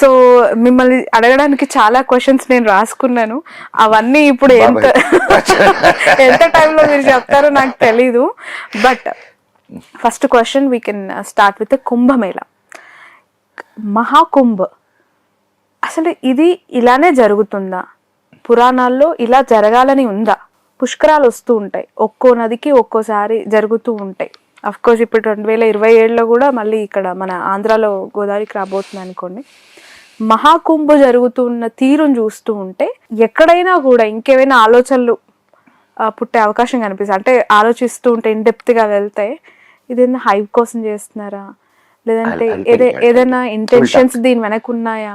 So మిమ్మల్ని అడగడానికి చాలా క్వశ్చన్స్ నేను రాసుకున్నాను. అవన్నీ ఇప్పుడు ఎంత టైంలో మీరు చెప్తారో నాకు తెలీదు. But first question we can start with Kumbh Mela. Mahakumbh అసలు ఇది ఇలానే జరుగుతుందా? పురాణాల్లో ఇలా జరగాలని ఉందా? పుష్కరాలు వస్తూ ఉంటాయి, ఒక్కో నదికి ఒక్కోసారి జరుగుతూ ఉంటాయి. అఫ్ కోర్స్ ఇప్పుడు 2027లో కూడా మళ్ళీ ఇక్కడ మన ఆంధ్రాలో గోదావరికి రాబోతుంది అనుకోండి. మహాకుంభ జరుగుతున్న తీరును చూస్తూ ఉంటే ఎక్కడైనా కూడా ఇంకేమైనా ఆలోచనలు పుట్టే అవకాశం కనిపిస్తుంది. అంటే ఆలోచిస్తూ ఉంటే ఇన్డెప్త్గా వెళ్తే ఇదేనా హైప్ కోసం చేస్తున్నారా, లేదంటే ఏదైనా ఇంటెన్షన్స్ దీని వెనక ఉన్నాయా?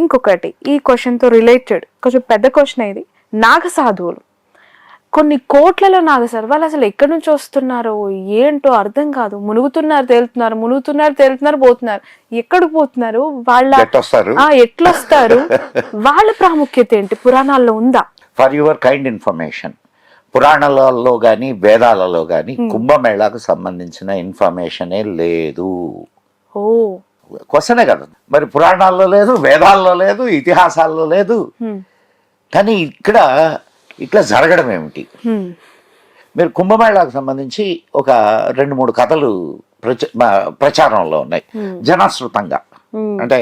ఇంకొకటి ఈ క్వశ్చన్తో రిలేటెడ్ కొంచెం పెద్ద క్వశ్చన్ ఇది. నాగసాధువులు కొన్ని కోట్లలో నాగసాధువులు వాళ్ళు అసలు ఎక్కడి నుంచి వస్తున్నారో ఏంటో అర్థం కాదు. మునుగుతున్నారు తేలుతున్నారు పోతున్నారు. ఎక్కడికి పోతున్నారు? వాళ్ళ ఎట్లొస్తారు? వాళ్ళ ప్రాముఖ్యత ఏంటి? పురాణాల్లో ఉందా? ఫర్ యువర్ కైండ్ ఇన్ఫర్మేషన్, పురాణాలలో కానీ వేదాలలో కానీ కుంభమేళాకు సంబంధించిన ఇన్ఫర్మేషనే లేదు. ఓ క్వశ్చనే కదా. మరి పురాణాల్లో లేదు, వేదాల్లో లేదు, ఇతిహాసాల్లో లేదు. కానీ ఇక్కడ ఇట్లా జరగడం ఏమిటి? మీరు కుంభమేళాకు సంబంధించి ఒక 2-3 కథలు ప్రచారంలో ఉన్నాయి జనాశ్రుతంగా. అంటే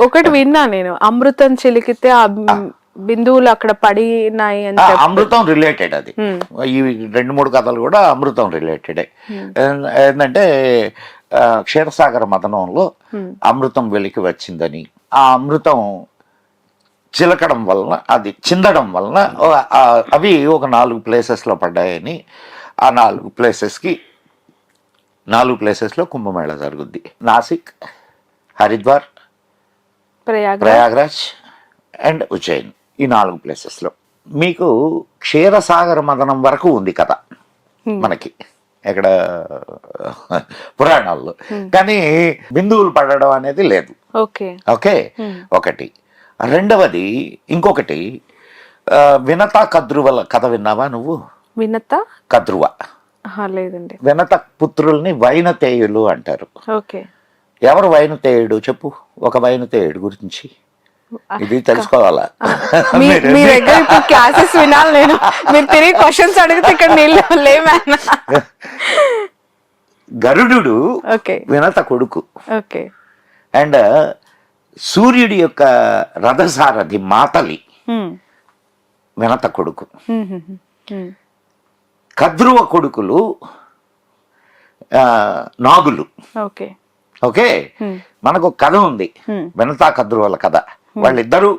ఒకటి విన్నా నేను, అమృతం చిలికితే బిందువులు అక్కడ పడినాయి అని. అమృతం రిలేటెడ్ అది. ఈ 2-3 కథలు కూడా అమృతం రిలేటెడే. ఏంటంటే క్షీరసాగర మథనంలో అమృతం వెలికి వచ్చిందని, ఆ అమృతం చిలకడం వలన, అది చిందడం వలన అవి ఒక 4 ప్లేసెస్లో పడ్డాయని, ఆ 4 ప్లేసెస్లో కుంభమేళా జరుగుద్ది. నాసిక్, హరిద్వార్, ప్రయాగ్రాజ్ అండ్ ఉజ్జయిన్, ఈ 4 ప్లేసెస్లో. మీకు క్షీరసాగర మదనం వరకు ఉంది కథ మనకి ఇక్కడ పురాణాల్లో, కానీ బిందువులు పడడం అనేది లేదు. ఓకే, ఒకటి. రెండవది ఇంకొకటి, వినత కద్రువల కథ విన్నావా నువ్వు? వినత కద్రువ లేదండి. వినత పుత్రుల్ని వైనతేయులు అంటారు. ఓకే, ఎవరు వైనతేయుడు చెప్పు, ఒక వైనతేయుడు గురించి. ఇది తెలుసుకోవాలా? మీ దగ్గర ఇప్పుడు క్లాసెస్ వినాలి నేను. మీరు తిరిగి క్వశ్చన్స్ అడిగితే ఇక్కడ నీళ్ళు లేమా? గరుడు వినత కొడుకు. ఓకే. అండ్ సూర్యుడి యొక్క రథసారథి మాతలి వినత కొడుకు. కద్రువ కొడుకులు నాగులు. ఓకే, మనకు కథ ఉంది, వినత కద్రువల కథ. వాళ్ళిద్దరూ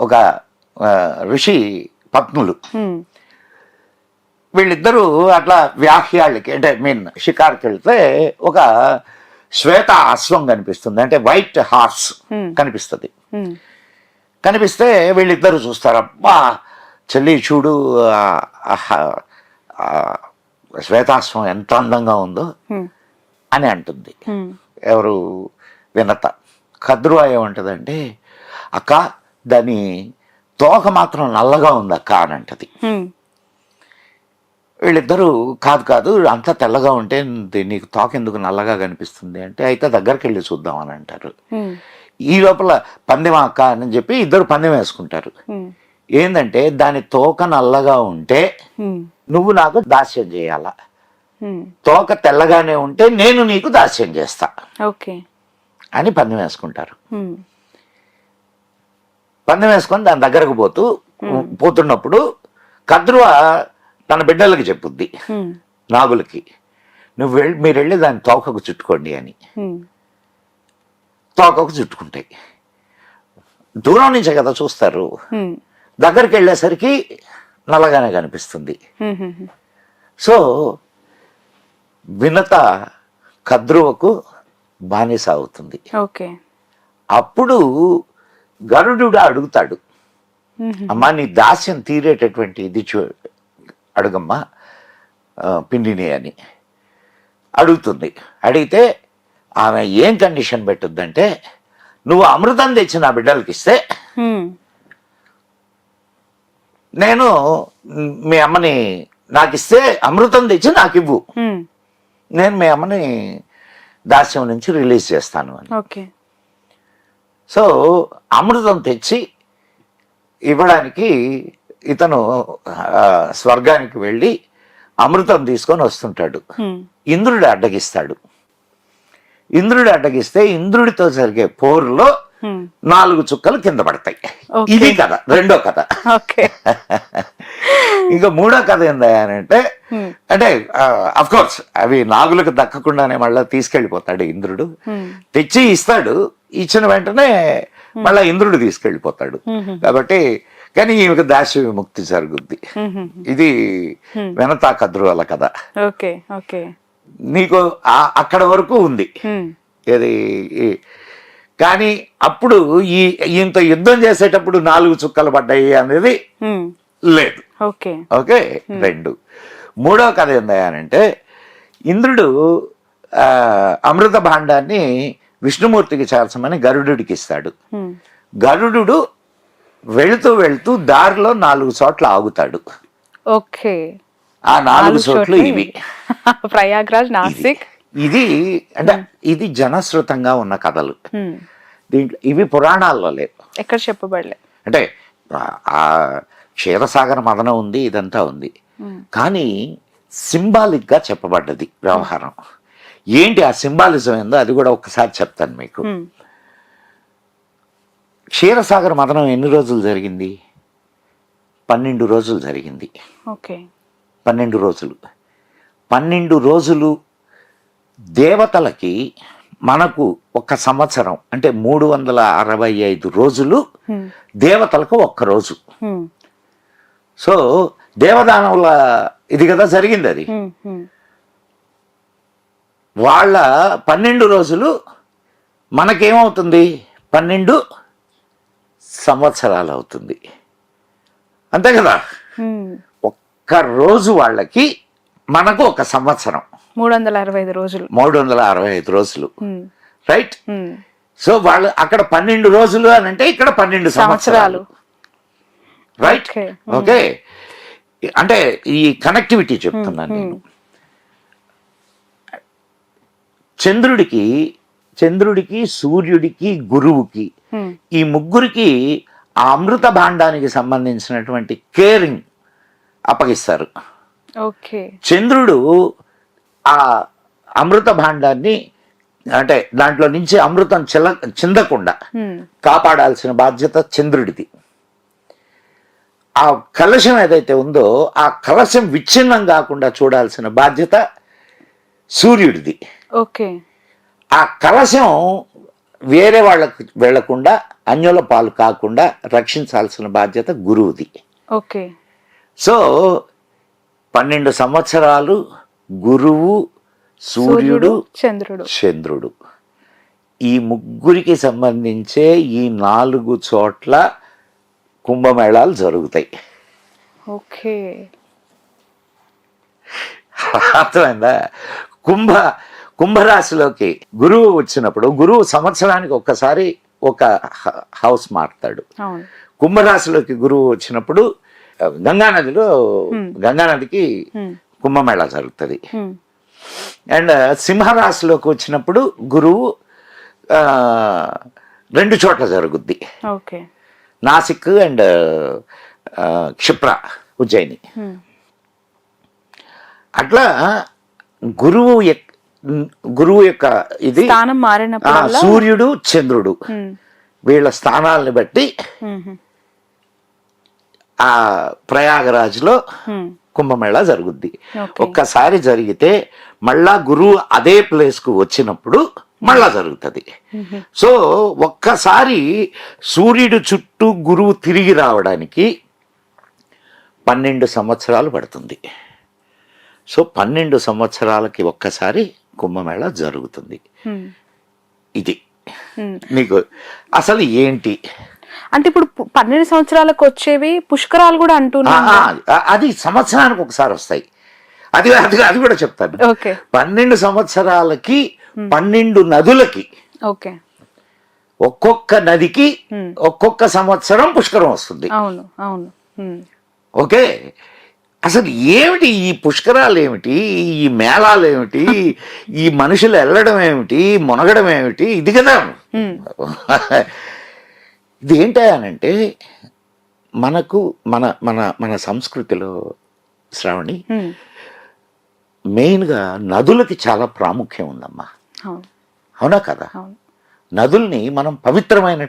ఒక ఋషి పత్నులు. వీళ్ళిద్దరూ అట్లా వ్యాహ్యాళ్ళకి, అంటే షికార్కి వెళ్తే ఒక శ్వేత అశ్వం కనిపిస్తుంది, అంటే వైట్ హార్స్ కనిపిస్తుంది. కనిపిస్తే వీళ్ళిద్దరూ చూస్తారు, అబ్బా చెల్లి చూడు శ్వేతాశ్వం ఎంత అందంగా ఉందో అని అంటుంది. ఎవరు? వినత. కద్రువ ఏమంటదంటే, అక్క దాని తోక మాత్రం నల్లగా ఉంది అక్క అని అంటది. వీళ్ళిద్దరూ కాదు అంతా తెల్లగా ఉంటే నీకు తోక ఎందుకు నల్లగా కనిపిస్తుంది అంటే, అయితే దగ్గరికి వెళ్ళి చూద్దాం అని అంటారు. ఈ లోపల పందెం అక్క అని చెప్పి ఇద్దరు పందెం వేసుకుంటారు. ఏంటంటే దాని తోక నల్లగా ఉంటే నువ్వు నాకు దాస్యం చేయాలా, తోక తెల్లగానే ఉంటే నేను నీకు దాస్యం చేస్తా అని పందెం వేసుకుంటారు. పందెం వేసుకొని దాని దగ్గరకు పోతున్నప్పుడు కద్రువ తన బిడ్డలకి చెప్పుద్ది, నాగులకి, మీరు వెళ్ళి దాని తోకకు చుట్టుకోండి అని. తోకకు చుట్టుకుంటాయి. దూరం నుంచే కదా చూస్తారు, దగ్గరికి వెళ్ళేసరికి నల్లగానే కనిపిస్తుంది. సో వినత కద్రువకు బానిస అవుతుంది. అప్పుడు గరుడు అడుగుతాడు, అమ్మా నీ దాస్యం తీరేటటువంటి ఇది అడుగమ్మా పిండిని అని అడుగుతుంది. అడిగితే ఆమె ఏం కండిషన్ పెట్టుద్దంటే, నువ్వు అమృతం తెచ్చి నా బిడ్డలకి ఇస్తే నేను మీ అమ్మని నాకు ఇస్తే అమృతం తెచ్చి నాకు ఇవ్వు, నేను మీ అమ్మని దాస్యం నుంచి రిలీజ్ చేస్తాను అని. సో అమృతం తెచ్చి ఇవ్వడానికి ఇతను స్వర్గానికి వెళ్ళి అమృతం తీసుకొని వస్తుంటాడు. ఇంద్రుడు అడ్డగిస్తాడు. ఇంద్రుడు అడ్డగిస్తే ఇంద్రుడితో జరిగే పోరులో 4 చుక్కలు కింద పడతాయి. ఇది కథ, రెండో కథ. ఇంకా మూడో కథ ఏందంటే అంటే అఫ్ కోర్స్ అవి నాగులకు దక్కకుండానే మళ్ళీ తీసుకెళ్లిపోతాడు ఇంద్రుడు. తెచ్చి ఇస్తాడు, ఇచ్చిన వెంటనే మళ్ళా ఇంద్రుడు తీసుకెళ్లిపోతాడు. కాబట్టి కానీ ఈమెకు దాస్య విముక్తి జరుగుద్ది. ఇది వెనతా కద్రువల కథ. నీకు అక్కడ వరకు ఉంది. ఇది కానీ అప్పుడు ఇంత యుద్ధం చేసేటప్పుడు 4 చుక్కలు పడ్డాయి అనేది లేదు. ఓకే, 2. మూడో కథ ఏందంటే ఇంద్రుడు అమృత భాండాన్ని విష్ణుమూర్తికి చేర్చమని గరుడుడికి ఇస్తాడు. గరుడు వెళుతూ వెళుతూ దారిలో 4 చోట్ల ఆగుతాడు. ఆ 4 చోట్లు ఇవి ప్రయాగ్రాజ్, నాసిక్. ఇది అంటే ఇది జనశ్రుతంగా ఉన్న కథలు. దీంట్లో ఇవి పురాణాల్లో లేవు, ఎక్కడ చెప్పబడలేదు. అంటే ఆ క్షీరసాగర మదనం ఉంది, ఇదంతా ఉంది, కానీ సింబాలిక్ గా చెప్పబడ్డది వ్యవహారం. ఏంటి ఆ సింబాలిజం ఏందో అది కూడా ఒక్కసారి చెప్తాను మీకు. క్షీరసాగర మదనం ఎన్ని రోజులు జరిగింది? 12 రోజులు జరిగింది. 12 రోజులు. 12 రోజులు దేవతలకి, మనకు 1 సంవత్సరం అంటే 365 రోజులు దేవతలకు 1 రోజు. సో దేవదానవుల ఇది కదా జరిగింది. అది వాళ్ళ 12 రోజులు మనకేమవుతుంది? 12 సంవత్సరాలు అవుతుంది, అంతే కదా. 1 రోజు వాళ్ళకి, మనకు 1 సంవత్సరం. 365 రోజులు. 365 రోజులు, రైట్. సో వాళ్ళు అక్కడ 12 రోజులు అని అంటే ఇక్కడ 12 సంవత్సరాలు, రైట్. ఓకే, అంటే ఈ కనెక్టివిటీ చెప్తున్నాను నేను. చంద్రుడికి, సూర్యుడికి, గురువుకి, ఈ ముగ్గురికి ఆ అమృత భాండానికి సంబంధించినటువంటి కేరింగ్ అప్పగిస్తారు. చంద్రుడు ఆ అమృత భాండాన్ని, అంటే దాంట్లో నుంచి అమృతం చిందకుండా కాపాడాల్సిన బాధ్యత చంద్రుడిది. ఆ కలశం ఏదైతే ఉందో ఆ కలశం విచ్ఛిన్నం కాకుండా చూడాల్సిన బాధ్యత సూర్యుడిది. ఆ కలశం వేరే వాళ్ళకి వెళ్లకుండా, అన్యుల పాలు కాకుండా రక్షించాల్సిన బాధ్యత గురువుది. సో 12 సంవత్సరాలు గురువు, సూర్యుడు, చంద్రుడు, ఈ ముగ్గురికి సంబంధించే ఈ 4 చోట్ల కుంభమేళాలు జరుగుతాయి. అర్థమైందా? కుంభరాశిలోకి గురువు వచ్చినప్పుడు, గురువు సంవత్సరానికి ఒక్కసారి ఒక హౌస్ మారుతాడు. కుంభరాశిలోకి గురువు వచ్చినప్పుడు గంగానదికి కుంభమేళా జరుగుతుంది. అండ్ సింహరాశిలోకి వచ్చినప్పుడు గురువు 2 చోట్ల జరుగుద్ది, నాసిక్ అండ్ క్షిప్ర, ఉజ్జయిని. అట్లా గురువు యొక్క ఇది సూర్యుడు, చంద్రుడు వీళ్ళ స్థానాలను బట్టి ఆ ప్రయాగరాజ్లో కుంభమేళా జరుగుద్ది. ఒక్కసారి జరిగితే మళ్ళా గురువు అదే ప్లేస్ కు వచ్చినప్పుడు మళ్ళా జరుగుతుంది. సో ఒక్కసారి సూర్యుడు చుట్టూ గురువు తిరిగి రావడానికి 12 సంవత్సరాలు పడుతుంది. సో 12 సంవత్సరాలకి ఒక్కసారి కుంభమేళా జరుగుతుంది. ఇది నీకు అసలు ఏంటి అంటే ఇప్పుడు 12 సంవత్సరాలకు వచ్చేవి పుష్కరాలు కూడా అంటున్నా, అది సంవత్సరానికి ఒకసారి వస్తాయి. అది కూడా చెప్తాను. 12 సంవత్సరాలకి 12 నదులకి, ఒక్కొక్క నదికి ఒక్కొక్క సంవత్సరం పుష్కరం వస్తుంది. ఓకే, అసలు ఏమిటి ఈ పుష్కరాలు, ఏమిటి ఈ మేళాలు, ఏమిటి ఈ మనుషులు వెళ్ళడం, ఏమిటి మునగడం, ఏమిటి? ఇది కదా ఇది ఏంటంటే మనకు మన మన మన సంస్కృతిలో శ్రావణి మెయిన్గా నదులకి చాలా ప్రాముఖ్యం ఉందమ్మా. అవును అవునా కదా? అవును నదుల్ని మనం పవిత్రమైన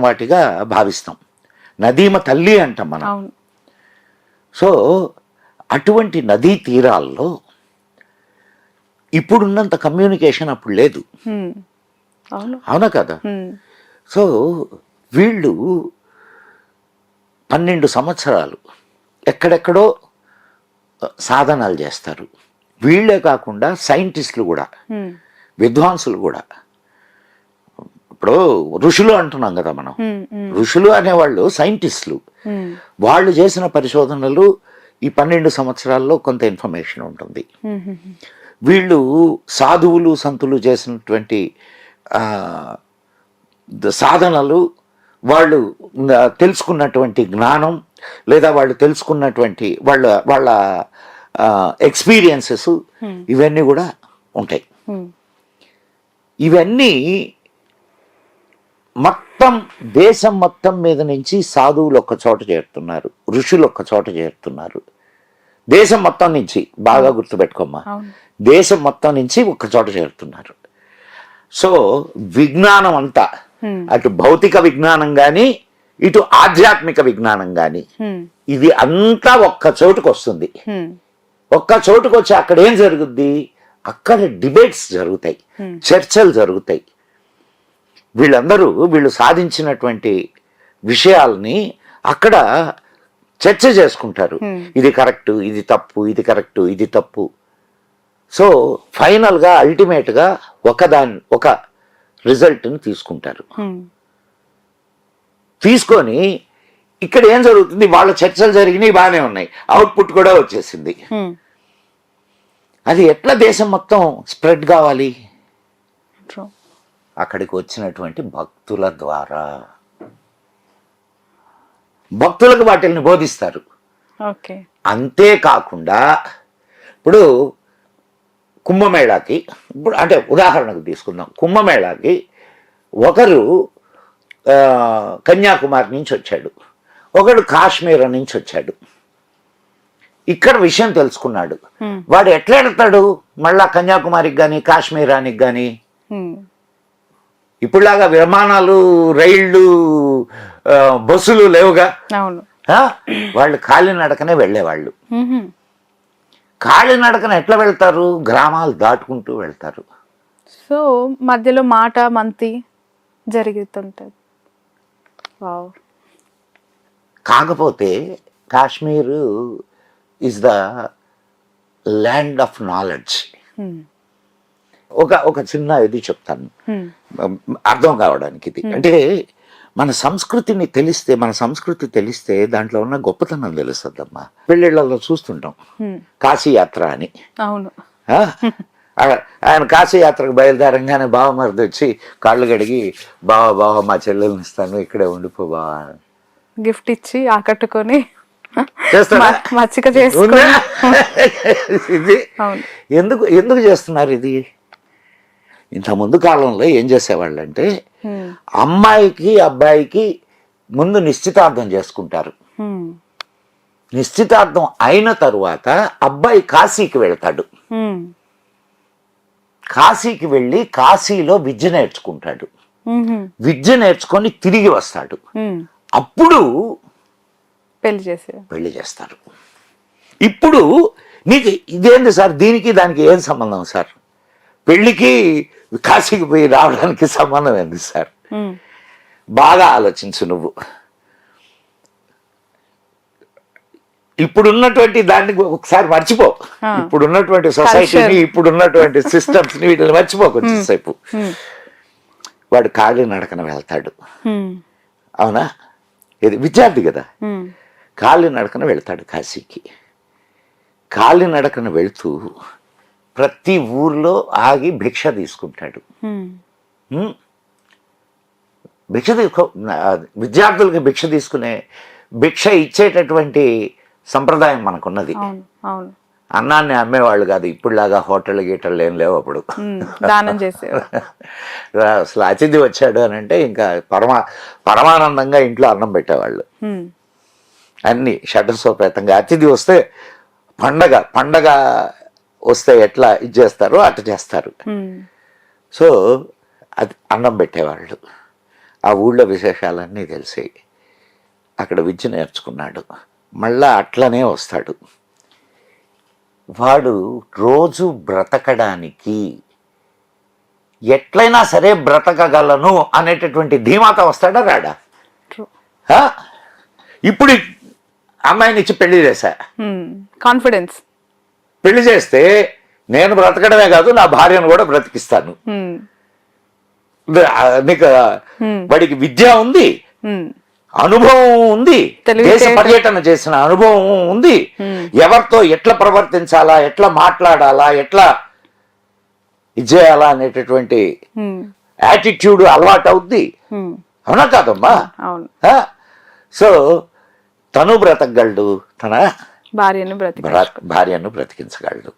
వాటిగా భావిస్తాం. నదీమ తల్లి అంటాం మనం. అవును సో అటువంటి నదీ తీరాల్లో ఇప్పుడున్నంత కమ్యూనికేషన్ అప్పుడు లేదు. అవును అవునా కదా? సో వీళ్ళు 12 సంవత్సరాలు ఎక్కడెక్కడో సాధనాలు చేస్తారు. వీళ్ళే కాకుండా సైంటిస్టులు కూడా, విద్వాంసులు కూడా. ఇప్పుడు ఋషులు అంటున్నాం కదా మనం. ఋషులు అనేవాళ్ళు సైంటిస్టులు. వాళ్ళు చేసిన పరిశోధనలు ఈ 12 సంవత్సరాల్లో కొంత ఇన్ఫర్మేషన్ ఉంటుంది. వీళ్ళు సాధువులు సంతులు చేసినటువంటి సాధనలు, వాళ్ళు తెలుసుకున్నటువంటి జ్ఞానం, లేదా వాళ్ళు తెలుసుకున్నటువంటి వాళ్ళ ఎక్స్పీరియన్సెస్, ఇవన్నీ కూడా ఉంటాయి. ఇవన్నీ మొత్తం దేశం మొత్తం మీద నుంచి సాధువులు ఒక్క చోట చేరుతున్నారు, ఋషులు ఒక్క చోట చేరుతున్నారు. దేశం మొత్తం నుంచి, బాగా గుర్తుపెట్టుకోమ్మా, దేశం మొత్తం నుంచి ఒక్క చోట చేరుతున్నారు. సో విజ్ఞానం అంతా, అటు భౌతిక విజ్ఞానం కానీ ఇటు ఆధ్యాత్మిక విజ్ఞానం కానీ, ఇది అంతా ఒక్క చోటుకు వస్తుంది. ఒక్క చోటుకు వచ్చి అక్కడ ఏం జరుగుద్ది? అక్కడ డిబేట్స్ జరుగుతాయి, చర్చలు జరుగుతాయి. వీళ్ళు సాధించినటువంటి విషయాల్ని అక్కడ చర్చ చేసుకుంటారు. ఇది కరెక్ట్, ఇది తప్పు, ఇది కరెక్ట్, ఇది తప్పు. సో ఫైనల్గా అల్టిమేట్గా ఒక రిజల్ట్ని తీసుకుంటారు. తీసుకొని ఇక్కడ ఏం జరుగుతుంది? వాళ్ళ చర్చలు జరిగినాయి, బాగానే ఉన్నాయి, అవుట్పుట్ కూడా వచ్చేసింది. అది ఎట్లా దేశం మొత్తం స్ప్రెడ్ కావాలి? అక్కడికి వచ్చినటువంటి భక్తుల ద్వారా. భక్తులకు వాటిని బోధిస్తారు. అంతేకాకుండా ఇప్పుడు కుంభమేళాకి, ఇప్పుడు అంటే ఉదాహరణకు తీసుకుందాం, కుంభమేళాకి ఒకరు కన్యాకుమారి నుంచి వచ్చాడు, ఒకడు కాశ్మీర్ నుంచి వచ్చాడు. ఇక్కడ విషయం తెలుసుకున్నాడు. వాడు ఎట్లా వెళ్తాడు మళ్ళా కన్యాకుమారికి కానీ కాశ్మీరానికి కానీ? ఇప్పుడులాగా విమానాలు, రైళ్లు, బస్సులు లేవుగా. వాళ్ళు కాలినడకనే వెళ్ళేవాళ్ళు. కాలినడకన ఎట్లా వెళ్తారు? గ్రామాలు దాటుకుంటూ వెళ్తారు. సో మధ్యలో మాట మంతి జరుగుతుంటది. కాకపోతే Kashmir is the land of knowledge. ఒక చిన్న ఇది చెప్తాను అర్థం కావడానికి. ఇది అంటే మన సంస్కృతి తెలిస్తే దాంట్లో ఉన్న గొప్పతనం తెలుస్తుందమ్మా. పెళ్ళిళ్ళలో చూస్తుంటాం కాశీ యాత్ర అని. అవును. ఆయన కాశీ యాత్రకు బయలుదేరంగానే బావమరిది వచ్చి కాళ్ళు కడిగి, బావ మా చెల్లెల్ని ఇస్తాను, ఇక్కడే ఉండిపో బావ, గిఫ్ట్ ఇచ్చి ఆకట్టుకొని చేస్తారా? మచ్చిక చేసుకుని. ఇది ఎందుకు చేస్తున్నారు ఇది? ఇంత ముందు కాలంలో ఏం చేసేవాళ్ళు అంటే, అమ్మాయికి అబ్బాయికి ముందు నిశ్చితార్థం చేసుకుంటారు. నిశ్చితార్థం అయిన తరువాత అబ్బాయి కాశీకి వెళ్తాడు. కాశీకి వెళ్ళి కాశీలో విద్య నేర్చుకుంటాడు. విద్య నేర్చుకొని తిరిగి వస్తాడు. అప్పుడు పెళ్లి చేస్తారు. ఇప్పుడు నీకు ఇదేంది సార్, దీనికి దానికి ఏం సంబంధం సార్? పెళ్లికి కాశీకి పోయి రావడానికి సంబంధం ఏంది సార్? బాగా ఆలోచించు నువ్వు. ఇప్పుడున్నటువంటి దాన్ని ఒకసారి మర్చిపో. ఇప్పుడున్నటువంటి సొసైటీని, ఇప్పుడున్నటువంటి సిస్టమ్స్ ని, వీటిని మర్చిపో కొంచెంసేపు. వాడు కాలి నడకన వెళ్తాడు. అవునా? ఇది విద్యార్థి కదా, కాలి నడకన వెళ్తాడు కాశీకి. కాలి నడకన వెళ్తూ ప్రతి ఊర్లో ఆగి భిక్ష తీసుకుంటాడు. విద్యార్థులకి భిక్ష ఇచ్చేటటువంటి సంప్రదాయం మనకున్నది. అన్నాన్ని అమ్మేవాళ్ళు కాదు, ఇప్పుడులాగా హోటల్ గీటర్లు ఏం లేవు అప్పుడు. దానం చేసేవారు. అసలు అతిథి వచ్చాడు అని అంటే ఇంకా పరమానందంగా ఇంట్లో అన్నం పెట్టేవాళ్ళు. అన్ని షడ్రసోపేతంగా. అతిథి వస్తే పండగ వస్తే ఎట్లా ఇది చేస్తారో అట్లా చేస్తారు. సో అది అన్నం పెట్టేవాళ్ళు. ఆ ఊళ్ళో విశేషాలన్నీ తెలిసి అక్కడ విద్య నేర్చుకున్నాడు. మళ్ళా అట్లనే వస్తాడు. వాడు రోజు బ్రతకడానికి ఎట్లయినా సరే బ్రతకగలను అనేటటువంటి ధీమాత వస్తాడా రాడా? ఇప్పుడు అమ్మాయిని ఇచ్చి పెళ్లి చేశా, కాన్ఫిడెన్స్. పెళ్లి చేస్తే నేను బ్రతకడమే కాదు నా భార్యను కూడా బ్రతికిస్తాను. నీకు వాడికి విద్య ఉంది, అనుభవం ఉంది, దేశ పర్యటన చేసిన అనుభవం ఉంది, ఎవరితో ఎట్లా ప్రవర్తించాలా, ఎట్లా మాట్లాడాలా, ఎట్లా ఇది చేయాలా అనేటటువంటి యాటిట్యూడ్ అలవాటు అవుద్ది. అవునా కాదమ్మా? సో తను బ్రతకగలడు, తన భార్యను బ్రతికించగలడు.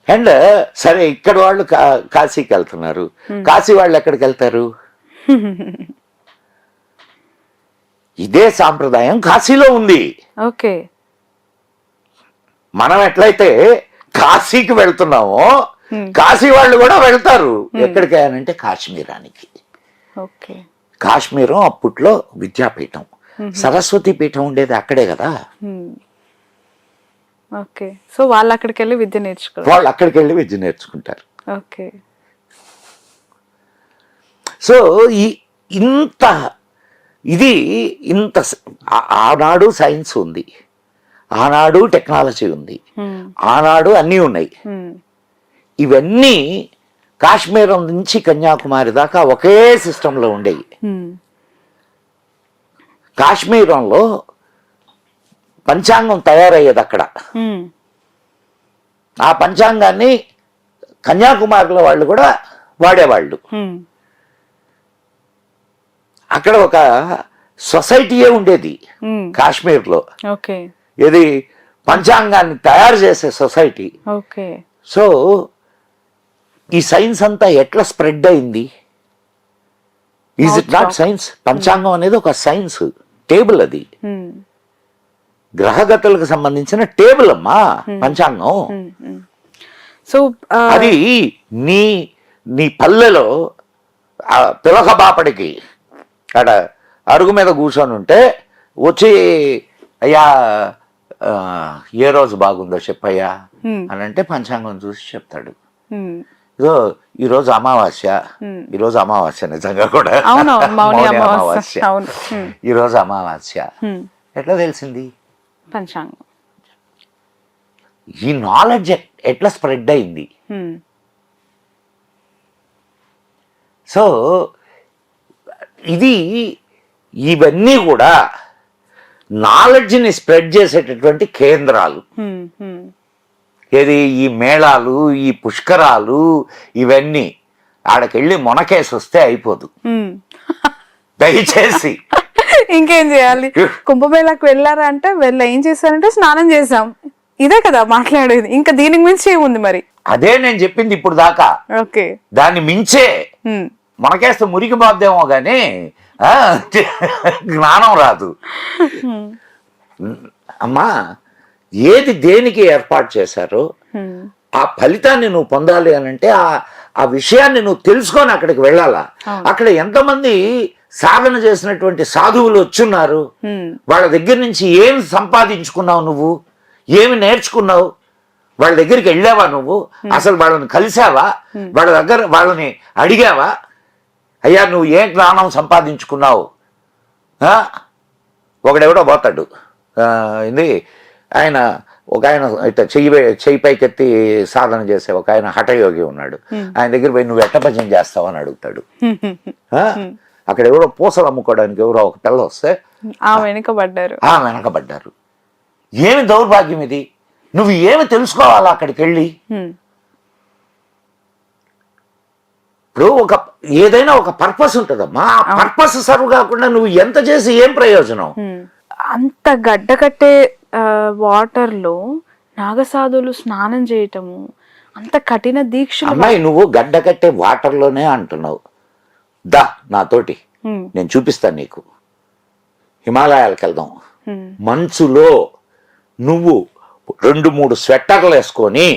అండ్ సరే, ఇక్కడ వాళ్ళు కాశీకి వెళ్తున్నారు. కాశీ వాళ్ళు ఎక్కడికి వెళ్తారు? ఇదే సాంప్రదాయం కాశీలో ఉంది. ఓకే, మనం ఎట్లయితే కాశీకి వెళ్తున్నామో కాశీ వాళ్ళు కూడా వెళ్తారు. ఎక్కడికి అంటే కాశ్మీరానికి. ఓకే, కాశ్మీరం అప్పట్లో విద్యాపీఠం, సరస్వతి పీఠం ఉండేది అక్కడే కదా. ఓకే, సో వాళ్ళు అక్కడికి వెళ్ళి విద్య నేర్చుకుంటారు. ఓకే, సో ఇంత ఆనాడు సైన్స్ ఉంది, ఆనాడు టెక్నాలజీ ఉంది, ఆనాడు అన్నీ ఉన్నాయి. ఇవన్నీ కాశ్మీరం నుంచి కన్యాకుమారి దాకా ఒకే సిస్టంలో ఉండేవి. కాశ్మీరంలో పంచాంగం తయారయ్యేది అక్కడ. ఆ పంచాంగాన్ని కన్యాకుమారిలో వాళ్ళు కూడా వాడేవాళ్ళు. అక్కడ ఒక సొసైటీయే ఉండేది కాశ్మీర్లో. ఇది పంచాంగాన్ని తయారు చేసే సొసైటీ. సో ఈ సైన్స్ అంతా ఎట్లా స్ప్రెడ్ అయింది? Is it not science? పంచాంగం అనేది ఒక సైన్స్ టేబుల్, అది గ్రహగతులకు సంబంధించిన టేబుల్ అమ్మా పంచాంగం. సో అది నీ పల్లెలో పిలక బాపడికి అక్కడ అరుగు మీద కూర్చొని ఉంటే వచ్చి, అయ్యా ఏ రోజు బాగుందో చెప్పయ్యా అని అంటే పంచాంగం చూసి చెప్తాడు. ఇదో ఈరోజు అమావాస్య, ఈరోజు అమావాస్య నిజంగా కూడా అమావాస్య, ఈరోజు అమావాస్య. ఎట్లా తెలిసింది? పంచాంగం. ఈ నాలెడ్జ్ ఎట్లా స్ప్రెడ్ అయింది? సో ఇవన్నీ కూడా నాలెడ్జ్ని స్ప్రెడ్ చేసేటటువంటి కేంద్రాలు. ఏది? ఈ మేళాలు, ఈ పుష్కరాలు, ఇవన్నీ. ఆడకెళ్ళి మొనకేసి వస్తే అయిపోదు, దయచేసి. ఇంకేం చేయాలి? కుంభమేళాకు వెళ్ళారా అంటే ఏం చేశారంటే స్నానం చేసాం, ఇదే కదా మాట్లాడేది. ఇంకా దీనికి మించి ఏముంది మరి? అదే నేను చెప్పింది ఇప్పుడు దాకా. ఓకే, దాన్ని మించే మనకేస్తే మురికి బాద్దేమో గాని జ్ఞానం రాదు. అమ్మా, ఏది దేనికి ఏర్పాటు చేశారో ఆ ఫలితాన్ని నువ్వు పొందాలి అని అంటే ఆ విషయాన్ని నువ్వు తెలుసుకొని అక్కడికి వెళ్ళాలా. అక్కడ ఎంతమంది సాధన చేసినటువంటి సాధువులు వచ్చున్నారు, వాళ్ళ దగ్గర నుంచి ఏం సంపాదించుకున్నావు, నువ్వు ఏమి నేర్చుకున్నావు, వాళ్ళ దగ్గరికి వెళ్ళావా, నువ్వు అసలు వాళ్ళని కలిసావా, వాళ్ళ దగ్గర వాళ్ళని అడిగావా, అయ్యా నువ్వు ఏ జ్ఞానం సంపాదించుకున్నావు? ఒకడెవడో పోతాడు, ఒక ఆయన ఇట్లా చెయ్యి పైకెత్తి సాధన చేసే ఒక ఆయన హఠయోగి ఉన్నాడు. ఆయన దగ్గర పోయి నువ్వు ఎట్ట భజన చేస్తావు అని అడుగుతాడు. అక్కడ ఎవరో పూసలు అమ్ముకోవడానికి ఎవరో ఒక పిల్ల వస్తే వెనకబడ్డారు. ఏమి దౌర్భాగ్యం ఇది? నువ్వు ఏమి తెలుసుకోవాలా అక్కడికి వెళ్ళి? ఇప్పుడు ఏదైనా ఒక పర్పస్ ఉంటుందమ్మా. ఆ పర్పస్ సర్వ్ కాకుండా నువ్వు ఎంత చేసి ఏం ప్రయోజనం? అంత గడ్డ కట్టే వాటర్లో నాగసాధువులు స్నానం చేయటము అంత కఠిన దీక్షలు. అమ్మాయి నువ్వు గడ్డ కట్టే వాటర్లోనే అంటున్నావు. దా నాతోటి, నేను చూపిస్తాను నీకు. హిమాలయాలకు వెళ్దాం. మంచులో నువ్వు 2-3 స్వెట్టర్లు వేసుకొని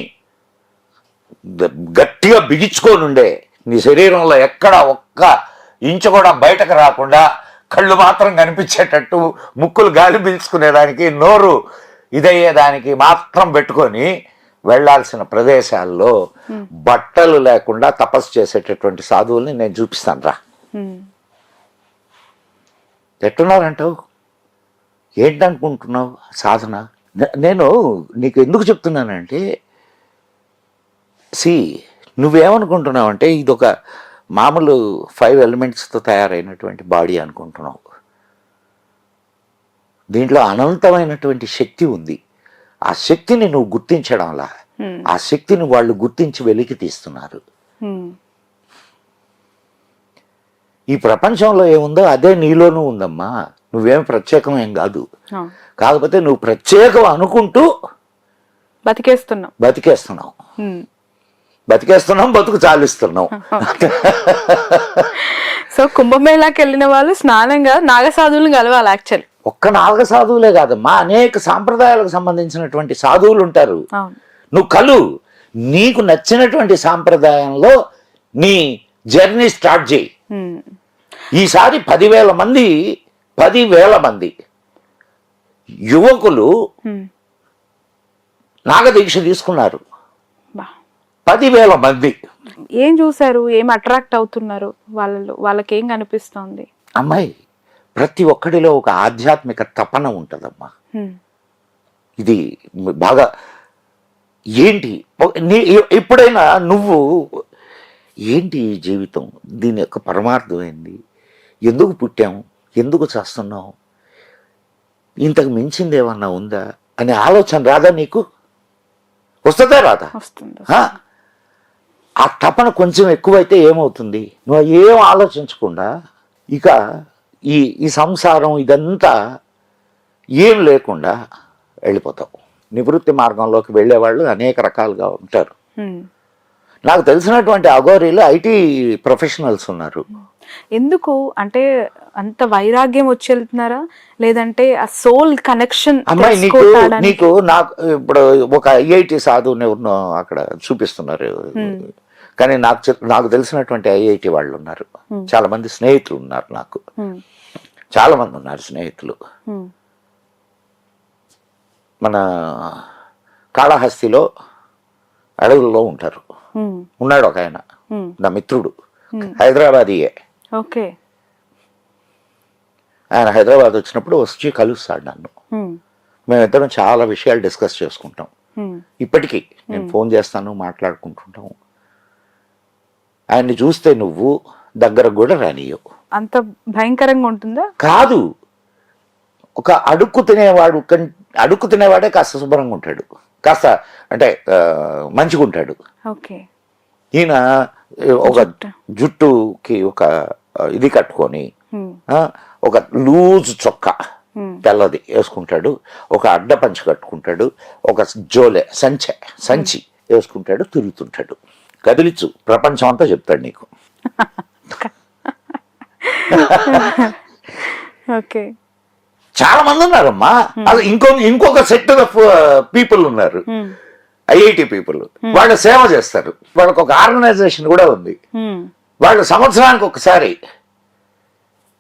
గట్టిగా బిగించుకొని ఉండే, నీ శరీరంలో ఎక్కడ ఒక్క ఇంచు కూడా బయటకు రాకుండా, కళ్ళు మాత్రం కనిపించేటట్టు, ముక్కులు గాలి పీల్చుకునేదానికి, నోరు ఇదయ్యేదానికి మాత్రం పెట్టుకొని వెళ్ళాల్సిన ప్రదేశాల్లో బట్టలు లేకుండా తపస్సు చేసేటటువంటి సాధువుల్ని నేను చూపిస్తాను రా. ఎట్టున్నారంటావు? ఏంటనుకుంటున్నావు సాధన? నేను నీకు ఎందుకు చెప్తున్నానంటే, నువ్వేమనుకుంటున్నావు అంటే ఇది ఒక మామూలు 5 ఎలిమెంట్స్తో తయారైనటువంటి బాడీ అనుకుంటున్నావు. దీంట్లో అనంతమైనటువంటి శక్తి ఉంది. ఆ శక్తిని నువ్వు గుర్తించడంలా, ఆ శక్తిని వాళ్ళు గుర్తించి వెలికి తీస్తున్నారు. ఈ ప్రపంచంలో ఏముందో అదే నీలోనూ ఉందమ్మా. నువ్వేం ప్రత్యేకమేం కాదు. కాకపోతే నువ్వు ప్రత్యేకం అనుకుంటూ బతికేస్తున్నావు. బతుకు చాలిస్తున్నావు. సో కుంభమేళాకి వెళ్ళిన వాళ్ళు స్నానంగా నాగసాధువులు కలవాలి. యాక్చువల్ ఒక్క నాగ సాధువులే కాదమ్మా, అనేక సాంప్రదాయాలకు సంబంధించినటువంటి సాధువులు ఉంటారు. నువ్వు నీకు నచ్చినటువంటి సాంప్రదాయంలో నీ జర్నీ స్టార్ట్ చేయి. ఈసారి 10,000 మంది యువకులు నాగదీక్ష తీసుకున్నారు. 10,000 మంది. ఏం చూసారు? ఏం అట్రాక్ట్ అవుతున్నారు వాళ్ళకి ఏం కనిపిస్తోంది? అమ్మాయి, ప్రతి ఒక్కడిలో ఒక ఆధ్యాత్మిక తపన ఉంటుందమ్మా. ఇది బాగా ఏంటి, ఎప్పుడైనా నువ్వు ఏంటి ఈ జీవితం, దీని యొక్క పరమార్థం ఏంది, ఎందుకు పుట్టాము, ఎందుకు చేస్తున్నావు, ఇంతకు మించింది ఏమన్నా ఉందా అనే ఆలోచన రాదా నీకు? వస్తుందా రాదా? ఆ తపన కొంచెం ఎక్కువైతే ఏమవుతుంది, నువ్వు ఏం ఆలోచించకుండా ఇక ఈ సంసారం ఇదంతా ఏం లేకుండా వెళ్ళిపోతావు. నివృత్తి మార్గంలోకి వెళ్ళేవాళ్ళు అనేక రకాలుగా ఉంటారు. నాకు తెలిసినటువంటి అఘోరీలు ఐటీ ప్రొఫెషనల్స్ ఉన్నారు. ఎందుకు అంటే అంత వైరాగ్యం వచ్చి వెళ్తున్నారా, లేదంటే ఆ సోల్ కనెక్షన్? అమ్మాయి, నీకు నాకు ఇప్పుడు ఒక ఐఐటి సాధువుని అక్కడ చూపిస్తున్నారు. కానీ నాకు తెలిసినటువంటి ఐఐటి వాళ్ళు ఉన్నారు. చాలా మంది స్నేహితులు ఉన్నారు నాకు. చాలా మంది ఉన్నారు స్నేహితులు. మన కాళహస్తిలో అడవుల్లో ఉంటారు. ఉన్నాడు ఒక ఆయన, నా మిత్రుడు, హైదరాబాదీయే. ఓకే. ఆయన హైదరాబాద్ వచ్చినప్పుడు వచ్చి కలుస్తాడు నన్ను. మేమిద్దరం చాలా విషయాలు డిస్కస్ చేసుకుంటాం. ఇప్పటికీ నేను ఫోన్ చేస్తాను, మాట్లాడుకుంటుంటాం. ఆయన్ని చూస్తే నువ్వు దగ్గర కూడా రానియవు. అంత భయంకరంగా ఉంటుందా? కాదు, ఒక అడుక్కు తినేవాడే కాస్త శుభ్రంగా ఉంటాడు, కాస్త అంటే మంచిగా ఉంటాడు. ఈయన ఒక జుట్టుకి ఒక ఇది కట్టుకొని, ఒక లూజ్ చొక్కా తెల్లది వేసుకుంటాడు, ఒక అడ్డ పంచి కట్టుకుంటాడు, ఒక జోలే సంచి వేసుకుంటాడు, తిరుగుతుంటాడు. కదిలిచ్చు, ప్రపంచం అంతా చెప్తాడు నీకు. చాలా మంది ఉన్నారమ్మా. అది ఇంకొక సెట్ ఆఫ్ పీపుల్ ఉన్నారు, ఐఐటి పీపుల్. వాళ్ళు సేవ చేస్తారు. వాళ్ళకి ఒక ఆర్గనైజేషన్ కూడా ఉంది. వాళ్ళు సంవత్సరానికి ఒకసారి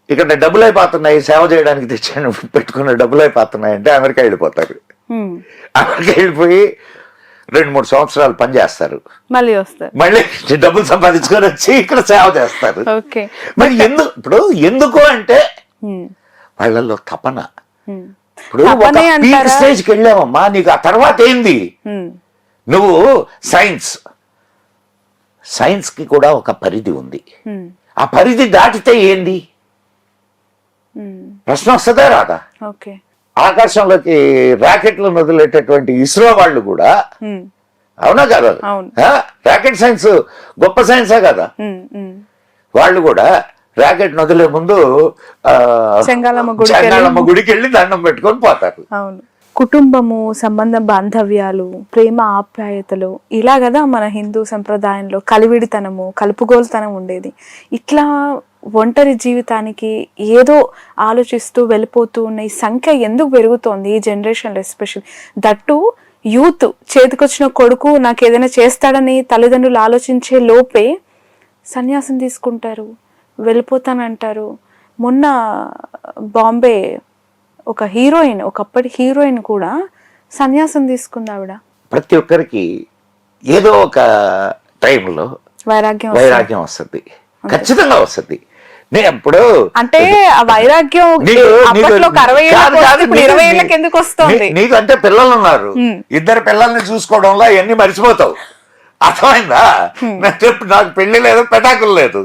ఇక్కడ డబ్బులు అయిపోతున్నాయి, సేవ చేయడానికి తెచ్చాను పెట్టుకున్న డబ్బులు అయిపోతున్నాయి అంటే అమెరికా వెళ్ళిపోతారు. అమెరికా వెళ్ళిపోయి 2-3 సంవత్సరాలు పనిచేస్తారు, మళ్ళీ డబ్బులు సంపాదించుకొని వచ్చి ఇక్కడ సేవ చేస్తారు. మరి ఎందుకు అంటే వాళ్ళల్లో తపన. ఇప్పుడు ఒక పీక్ స్టేజ్కి వెళ్ళామమ్మా, నీకు ఆ తర్వాత ఏంది? నువ్వు సైన్స్ కి కూడా ఒక పరిధి ఉంది. ఆ పరిధి దాటితే ఏంది? ప్రశ్న వస్తుందా రాదా? ఆకాశంలోకి రాకెట్లు వదిలేటటువంటి ఇస్రో వాళ్ళు కూడా, అవునా కదా, రాకెట్ సైన్స్ గొప్ప సైన్సే కదా, వాళ్ళు కూడా రాకెట్ వదిలే ముందు చెంగాళమ్మ గుడికి వెళ్ళి దండం పెట్టుకొని పోతారు. కుటుంబము, సంబంధ బాంధవ్యాలు, ప్రేమ ఆప్యాయతలు ఇలా కదా మన హిందూ సంప్రదాయంలో కలివిడితనము, కలుపుగోలుతనం ఉండేది. ఇట్లా ఒంటరి జీవితానికి ఏదో ఆలోచిస్తూ వెళ్ళిపోతూ ఉన్న ఈ సంఖ్య ఎందుకు పెరుగుతోంది ఈ జనరేషన్లో ఎస్పెషల్? దట్టు యూత్ చేతికొచ్చిన కొడుకు నాకు ఏదైనా చేస్తాడని తల్లిదండ్రులు ఆలోచించే లోపే సన్యాసం తీసుకుంటారు, వెళ్ళిపోతానంటారు. మొన్న బాంబే ఒక హీరోయిన్, ఒకప్పటి హీరోయిన్ కూడా సన్యాసం తీసుకుంది. ఆవిడ ప్రతి ఒక్కరికి ఏదో ఒక టైంలో వైరాగ్యం వస్తుంది, ఖచ్చితంగా వస్తుంది. నేను ఎప్పుడు అంటే ఆ వైరాగ్యం అప్పట్లో 60 ఏళ్ళకి, ఇప్పుడు 20 ఏళ్ళకి ఎందుకు వస్తుంది? నీకు అంటే పిల్లలు ఉన్నారు, ఇద్దరు పిల్లల్ని చూసుకోవడంలో అవన్నీ మర్చిపోతావు. అర్థమైందా? నాకు పెళ్లి లేదు, పెటాకులు లేదు.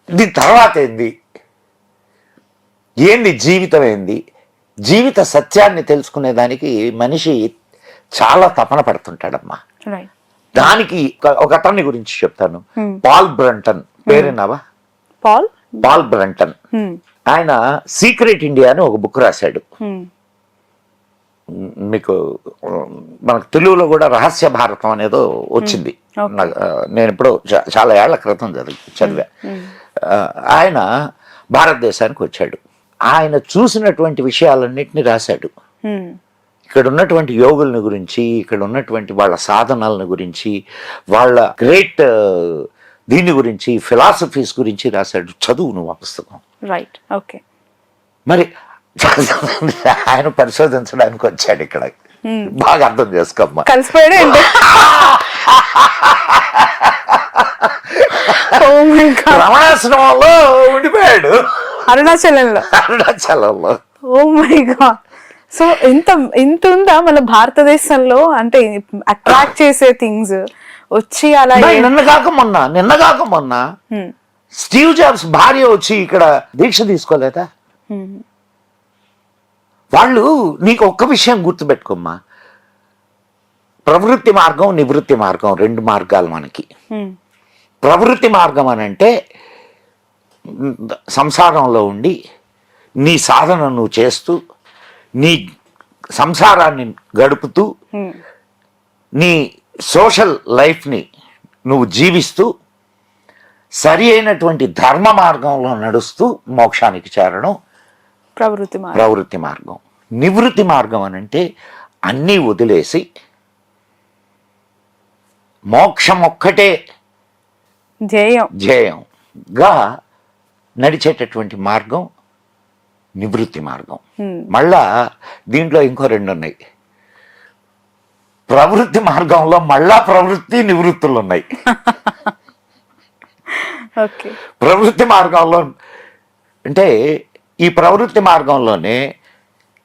దీని తర్వాత ఏంది జీవితం, జీవిత సత్యాన్ని తెలుసుకునే దానికి మనిషి చాలా తపన పడుతుంటాడమ్మా. దానికి ఒక అతన్ని గురించి చెప్తాను. పాల్ బ్రంటన్ పేరున్నావా? Paul Brunton. ఆయన సీక్రెట్ ఇండియా అని ఒక బుక్ రాశాడు. మీకు మనకు తెలుగులో కూడా రహస్య భారతం అనేదో వచ్చింది. నేను ఇప్పుడు చాలా ఏళ్ల క్రితం చదివా. ఆయన భారతదేశానికి వచ్చాడు. ఆయన చూసినటువంటి విషయాలన్నింటినీ రాశాడు. ఇక్కడ ఉన్నటువంటి యోగులని గురించి, ఇక్కడ ఉన్నటువంటి వాళ్ళ సాధనలను గురించి, వాళ్ళ గ్రేట్ దీని గురించి, ఫిలాసఫీస్ గురించి రాశాడు. చదువు నువ్వు ఆ పుస్తకం. Right, okay. మరి ఆయన పరిశోధించడానికి వచ్చాడు ఇక్కడ. బాగా అర్థం చేసుకోమ్మా. కలిసిపోయాడు. రమణాశ్రమంలో ఉండిపోయాడు, అరుణాచలంలో. Oh my God. సో ఇంత ఉందా మన భారతదేశంలో? అంటే అట్రాక్ట్ చేసే థింగ్స్ వచ్చి అలా. నిన్న కాక మొన్న స్టీవ్ జాబ్స్ భార్య వచ్చి ఇక్కడ దీక్ష తీసుకోలేదా? వాళ్ళు, నీకు ఒక్క విషయం గుర్తుపెట్టుకోమ్మా, ప్రవృత్తి మార్గం, నివృత్తి మార్గం, రెండు మార్గాలు మనకి. ప్రవృత్తి మార్గం అని అంటే సంసారంలో ఉండి నీ సాధన నువ్వు చేస్తూ, నీ సంసారాన్ని గడుపుతూ, నీ సోషల్ లైఫ్ని నువ్వు జీవిస్తూ, సరి అయినటువంటి ధర్మ మార్గంలో నడుస్తూ మోక్షానికి చేరడం ప్రవృత్తి మార్గం. నివృత్తి మార్గం అని అంటే అన్నీ వదిలేసి మోక్షం ఒక్కటే ధ్యేయంగా నడిచేటటువంటి మార్గం నివృత్తి మార్గం. మళ్ళా దీంట్లో ఇంకో రెండు ఉన్నాయి. ప్రవృత్తి మార్గంలో మళ్ళా ప్రవృత్తి, నివృత్తులు ఉన్నాయి. ప్రవృత్తి మార్గంలో అంటే ఈ ప్రవృత్తి మార్గంలోనే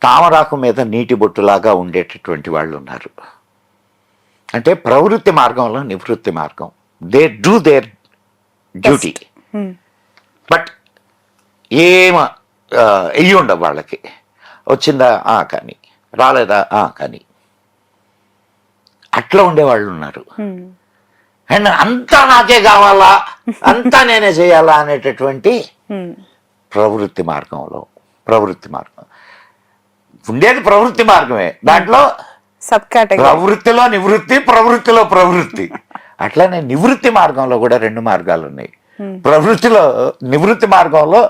తామరాకు మీద నీటి బొట్టులాగా ఉండేటటువంటి వాళ్ళు ఉన్నారు. అంటే ప్రవృత్తి మార్గంలో నివృత్తి మార్గం, they do their duty, but ఎయ్యి ఉండవు వాళ్ళకి. వచ్చిందా కానీ, రాలేదా కానీ, అట్లా ఉండేవాళ్ళు ఉన్నారు. అండ్ అంతా నాకే కావాలా, అంతా నేనే చేయాలా అనేటటువంటి ప్రవృత్తి మార్గంలో, ప్రవృత్తి మార్గం ఉండేది ప్రవృత్తి మార్గమే. దాంట్లో ప్రవృత్తిలో నివృత్తి, ప్రవృత్తిలో ప్రవృత్తి. అట్లానే నివృత్తి మార్గంలో కూడా రెండు మార్గాలు ఉన్నాయి. ప్రవృత్తిలో, నివృత్తి మార్గంలో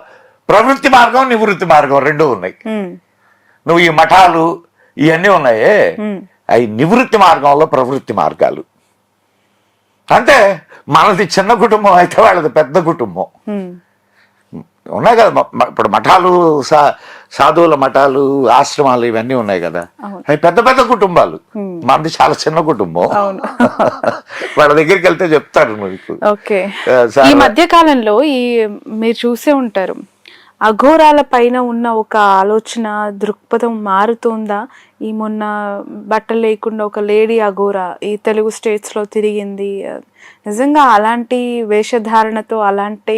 ప్రవృత్తి మార్గం, నివృత్తి మార్గం రెండు ఉన్నాయి. నువ్వు ఈ మఠాలు ఇవన్నీ ఉన్నాయే, అవి నివృత్తి మార్గంలో ప్రవృత్తి మార్గాలు. అంటే మనది చిన్న కుటుంబం అయితే వాళ్ళది పెద్ద కుటుంబం. ఉన్నాయి కదా ఇప్పుడు మఠాలు, సాధువుల మఠాలు, ఆశ్రమాలు ఇవన్నీ ఉన్నాయి కదా, అవి పెద్ద పెద్ద కుటుంబాలు. మనది చాలా చిన్న కుటుంబం. వాళ్ళ దగ్గరికి వెళ్తే చెప్తారు మీకు. ఈ మధ్య కాలంలో మీరు చూసే ఉంటారు, అఘోరాల పైన ఉన్న ఒక ఆలోచన దృక్పథం మారుతుందా? ఈ మొన్న బట్టలు లేకుండా ఒక లేడీ అఘోరా ఈ తెలుగు స్టేట్స్ లో తిరిగింది. నిజంగా అలాంటి వేషధారణతో అలాంటి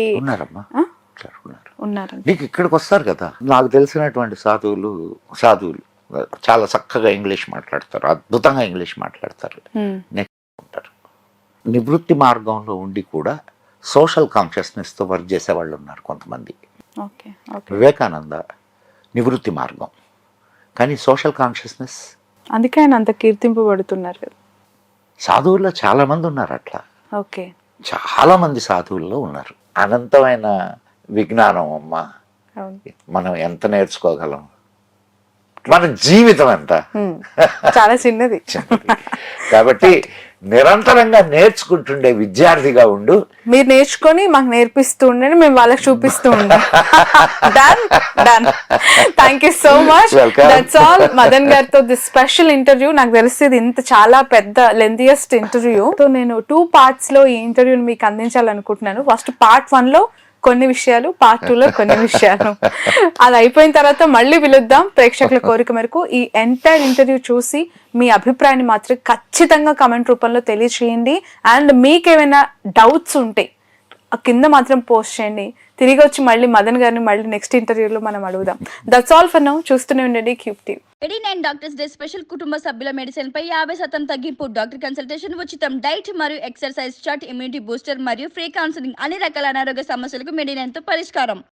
ఉన్నారు. నీకు ఇక్కడికి వస్తారు కదా, నాకు తెలిసినటువంటి సాధువులు చాలా చక్కగా ఇంగ్లీష్ మాట్లాడతారు, అద్భుతంగా ఇంగ్లీష్ మాట్లాడతారు, ఉంటారు. నివృత్తి మార్గంలో ఉండి కూడా సోషల్ కాన్షియస్నెస్తో వర్క్ చేసే వాళ్ళు ఉన్నారు కొంతమంది. వివేకానంద నివృత్తి మార్గం. కానీ సోషల్ కాన్షియస్నెస్. అందుకే ఆయన అంత కీర్తింపబడుతున్నారు కదా. సాధువుల్లో చాలా మంది ఉన్నారు అట్లా, ఓకే. చాలా మంది సాధువుల్లో ఉన్నారు. అనంతమైన విజ్ఞానం అమ్మ, అవును. మనం ఎంత నేర్చుకోగలం, మన జీవితం ఎంత చాలా చిన్నది. కాబట్టి నిరంతరంగా నేర్చుకుంటుండే విద్యార్థిగా ఉండు. మీరు నేర్చుకొని మాకు నేర్పిస్తూ ఉండండి, మేము వాళ్ళకి చూపిస్తూ ఉంటాం. Done done. Thank you so much. Welcome. That's all. Madan గారితో దిస్ స్పెషల్ ఇంటర్వ్యూ. నాకు తెలిసేది ఇంత చాలా పెద్ద లెందియస్ట్ ఇంటర్వ్యూ. సో నేను 2 parts లో ఈ ఇంటర్వ్యూని మీకు అందించాలనుకుంటున్నాను. ఫస్ట్ part 1 లో కొన్ని విషయాలు, part 2 లో కొన్ని విషయాలు. అది అయిపోయిన తర్వాత మళ్ళీ పిలుద్దాం. ప్రేక్షకుల కోరిక మేరకు ఈ ఎంటైర్ ఇంటర్వ్యూ చూసి మీ అభిప్రాయాన్ని మాత్రం ఖచ్చితంగా కమెంట్ రూపంలో తెలియచేయండి. అండ్ మీకేమైనా డౌట్స్ ఉంటే కింద మాత్రం పోస్ట్ చేయండి. తిరిగి వచ్చి మళ్ళీ మదన్ గారిని మళ్ళీ నెక్స్ట్ ఇంటర్వ్యూలో మనం అడుగుదాం. That's all for now. చూస్తూనే ఉండండి cube TV. 89 doctors day special కుటుంబ సభ్యుల మెడిసిన్ పై 50% తగ్గింపు. డాక్టర్ కన్సల్టేషన్ ఉచితం. డైట్ మరియు ఎక్సర్సైజ్ చార్ట్, ఇమ్యూనిటీ బూస్టర్ మరియు ఫ్రీ కౌన్సిలింగ్. అన్ని రకాల అనారోగ్య సమస్యలకు 89 తో పరిష్కారం.